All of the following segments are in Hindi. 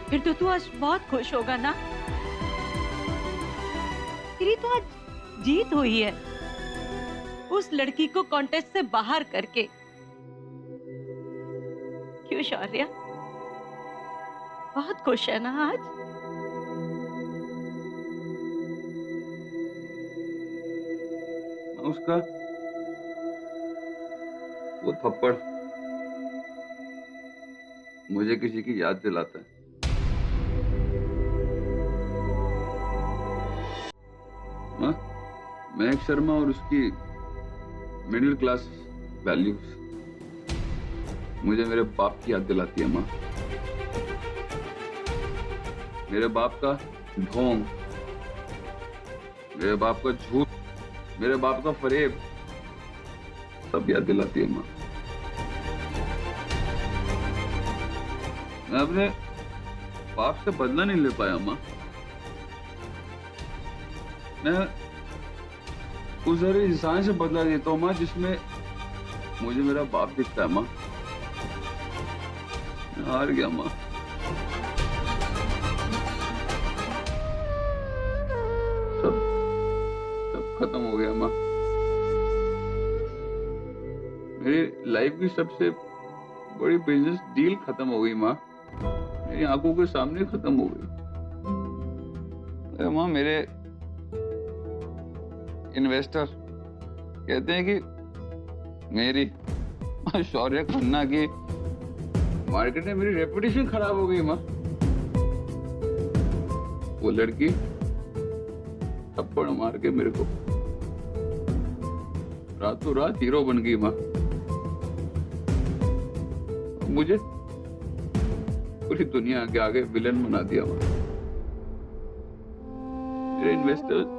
फिर तो तू आज बहुत खुश होगा ना। तेरी तो आज जीत हुई है उस लड़की को कॉन्टेस्ट से बाहर करके। क्यों शौर्य, बहुत खुश है ना आज? उसका वो थप्पड़ मुझे किसी की याद दिलाता है। हाँ? महक शर्मा और उसकी मिडिल क्लास वैल्यूज मुझे मेरे बाप की याद दिलाती है माँ। मेरे बाप का ढोंग, मेरे बाप का झूठ, मेरे बाप का फरेब सब याद दिलाती है माँ। मैं अपने बाप से बदला नहीं ले पाया माँ। मैं उस हर इंसान से बदला लेता हूँ माँ जिसमें मुझे मेरा बाप दिखता है माँ। मैं हार गया माँ। सब सब खत्म हो गया माँ। मेरी लाइफ की सबसे बड़ी बिजनेस डील खत्म हो गई माँ। मेरी आंखों के सामने खत्म हो गई। अरे माँ, मेरे इन्वेस्टर कहते हैं कि मेरी शौर्य खन्ना की मार्केट में मेरी रेपुटेशन खराब हो गई माँ। वो लड़की थप्पड़ मार के मेरे को रातों रात हीरो बन गई माँ। मुझे पूरी दुनिया के आगे विलन बना दिया माँ। मेरे इन्वेस्टर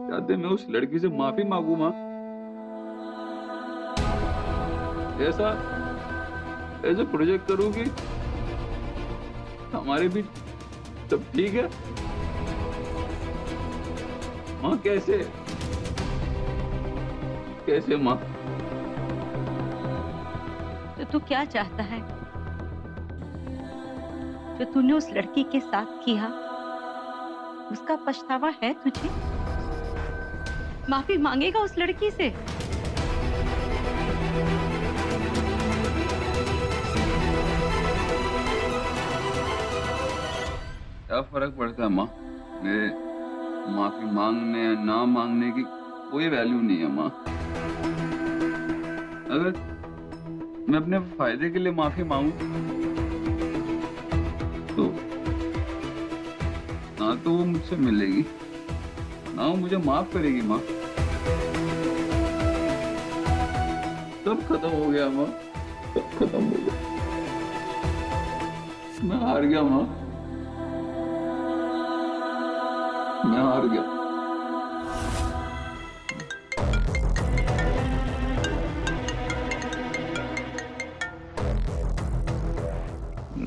चाहते मैं उस लड़की से माफी मांगू माँ। ऐसा ऐसे प्रोजेक्ट करूं कि हमारे बीच सब ठीक है माँ। कैसे कैसे माँ? तो तू क्या चाहता है? जो तूने उस लड़की के साथ किया उसका पछतावा है तुझे? माफी मांगेगा उस लड़की से? क्या फर्क पड़ता है माँ? मेरे माफी मांगने या ना मांगने की कोई वैल्यू नहीं है माँ। अगर मैं अपने फायदे के लिए माफी मांगू तो ना तो वो मुझसे मिलेगी ना वो मुझे माफ करेगी माँ। सब खत्म हो गया माँ। सब खत्म हो गया। मैं हार गया माँ। मैं हार गया।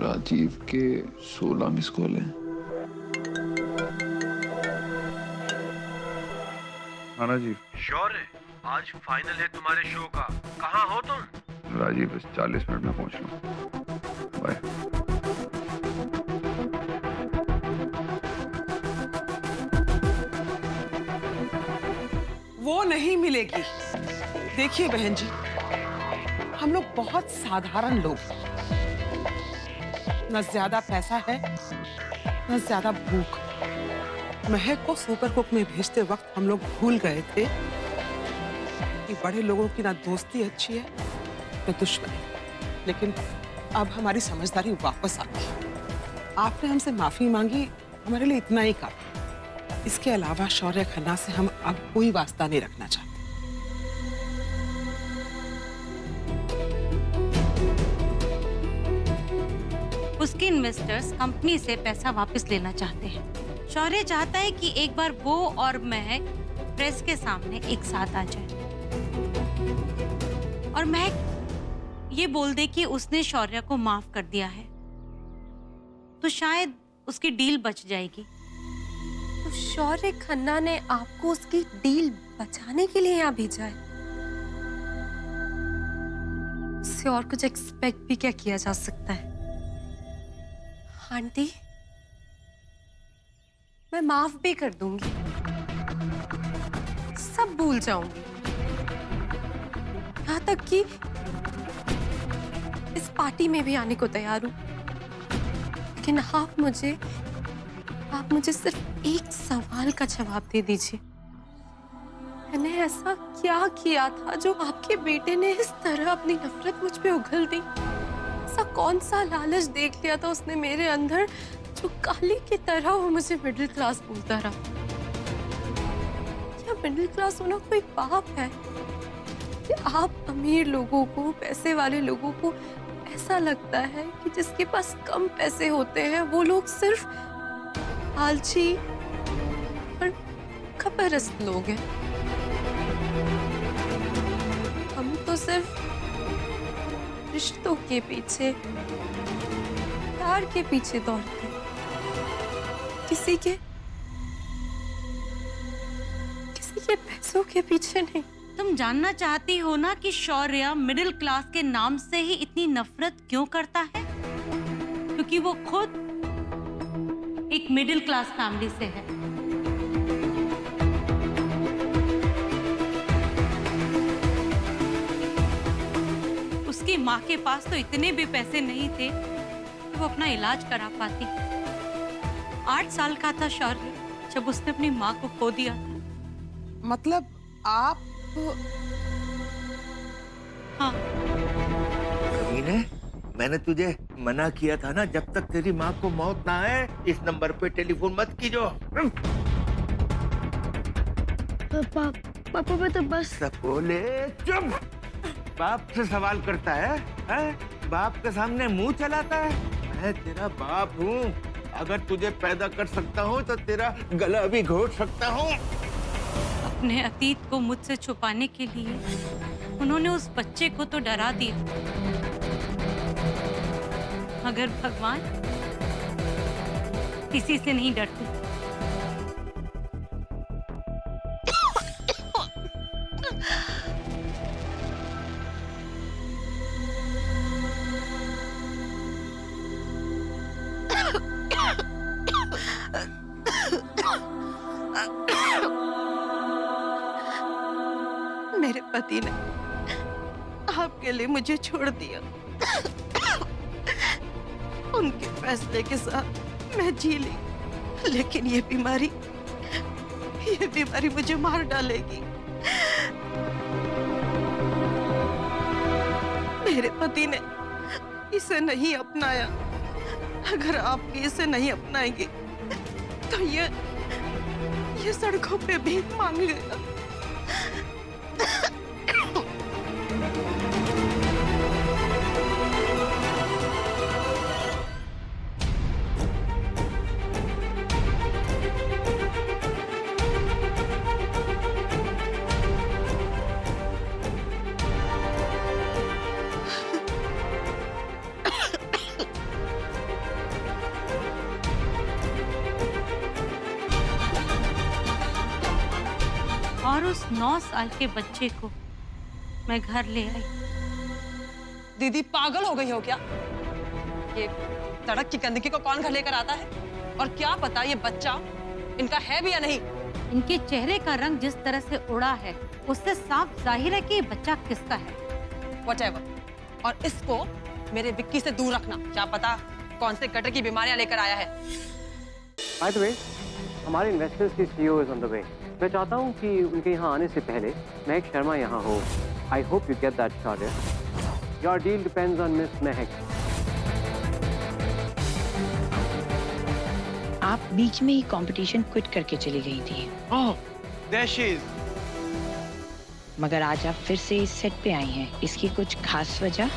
राजीव के 16 मिस कॉल हैं। हाँ राजीव। श्योर है? आज फाइनल है तुम्हारे शो का। कहाँ हो तुम? राजीव बस 40 मिनट में पहुंच रहा हूँ। बाय। वो नहीं मिलेगी। देखिए बहन जी, हम लोग बहुत साधारण लोग, न ज्यादा पैसा है न ज्यादा भूख। महक को सुपर कुक में भेजते वक्त हम लोग भूल गए थे कि बड़े लोगों की ना दोस्ती अच्छी है न दुश्मनी। लेकिन अब हमारी समझदारी वापस आ गई। आपने हमसे माफी मांगी, हमारे लिए इतना ही काफी। इसके अलावा शौर्य खन्ना से हम अब कोई वास्ता नहीं रखना चाहते। उसके इन्वेस्टर्स कंपनी से पैसा वापस लेना चाहते हैं। शौर्य चाहता है कि एक बार वो और महक प्रेस के सामने एक साथ आ जाए और महक ये बोल दे कि उसने शौर्य को माफ कर दिया है, तो शायद उसकी डील बच जाएगी। तो शौर्य खन्ना ने आपको उसकी डील बचाने के लिए यहाँ भेजा है? उससे और कुछ एक्सपेक्ट भी क्या किया जा सकता है? आंटी, मैं माफ भी कर दूंगी, सब भूल जाऊंगी, यहाँ तक कि इस पार्टी में भी आने को तैयार हूं। लेकिन आप मुझे सिर्फ एक सवाल का जवाब दे दीजिए। मैंने ऐसा क्या किया था जो आपके बेटे ने इस तरह अपनी नफरत मुझ पे उगल दी? ऐसा कौन सा लालच देख लिया था उसने मेरे अंदर जो काली की तरह वो मुझे मिडिल क्लास बोलता रहा? क्या मिडिल क्लास होना कोई पाप है? क्या आप अमीर लोगों को, पैसे वाले लोगों को ऐसा लगता है कि जिसके पास कम पैसे होते हैं वो लोग सिर्फ आलसी और खबरस्त लोग हैं? हम तो सिर्फ रिश्तों के पीछे, प्यार के पीछे दौड़ते हैं, किसी के पैसों के पीछे नहीं। तुम जानना चाहती हो ना कि शौर्य मिडिल क्लास के नाम से ही इतनी नफरत क्यों करता है? क्योंकि वो खुद एक मिडिल क्लास फैमिली से है। उसकी माँ के पास तो इतने भी पैसे नहीं थे कि वो अपना इलाज करा पाती। 8 साल का था शौर्य जब उसने अपनी माँ को खो दिया था। मतलब आप? हाँ। कमीने, मैंने तुझे मना किया था ना, जब तक तेरी माँ को मौत ना आए इस नंबर पे टेलीफोन मत कीजो। पापा मैं तो बस बोले चुप। बाप से सवाल करता है? बाप के सामने मुंह चलाता है? मैं तेरा बाप हूँ, अगर तुझे पैदा कर सकता हूँ तो तेरा गला भी घोट सकता हूँ। अपने अतीत को मुझसे छुपाने के लिए उन्होंने उस बच्चे को तो डरा दिया, मगर भगवान किसी से नहीं डरते। मेरे पति ने आपके लिए मुझे छोड़ दिया। उनके फैसले के साथ मैं जी ली, लेकिन ये बीमारी मुझे मार डालेगी। मेरे पति ने इसे नहीं अपनाया। अगर आप भी इसे नहीं अपनाएंगे तो ये सड़कों पे भीख मांगेगा। और उस 9 साल के बच्चे को मैं घर ले आई। दीदी पागल हो गई हो क्या? ये सड़क की गंदगी को कौन घर लेकर आता है? और क्या पता ये बच्चा इनका है भी या नहीं? इनके चेहरे का रंग जिस तरह से उड़ा है उससे साफ जाहिर है कि ये बच्चा किसका है। Whatever। और इसको मेरे विक्की से दूर रखना। क्या पता कौन से गटर की बीमारियां लेकर आया है। By the way, हमारे इन्वेस्टर्स की CEO is on the way। मैं चाहता हूँ कि उनके यहाँ आने से पहले महक शर्मा यहाँ हो। I hope you get that Shaurya। Your deal depends on Miss महक। आप बीच में ही कंपटीशन क्विट करके चली गई थी। Oh, there she is। मगर आज आप फिर से इस सेट पे आई हैं। इसकी कुछ खास वजह?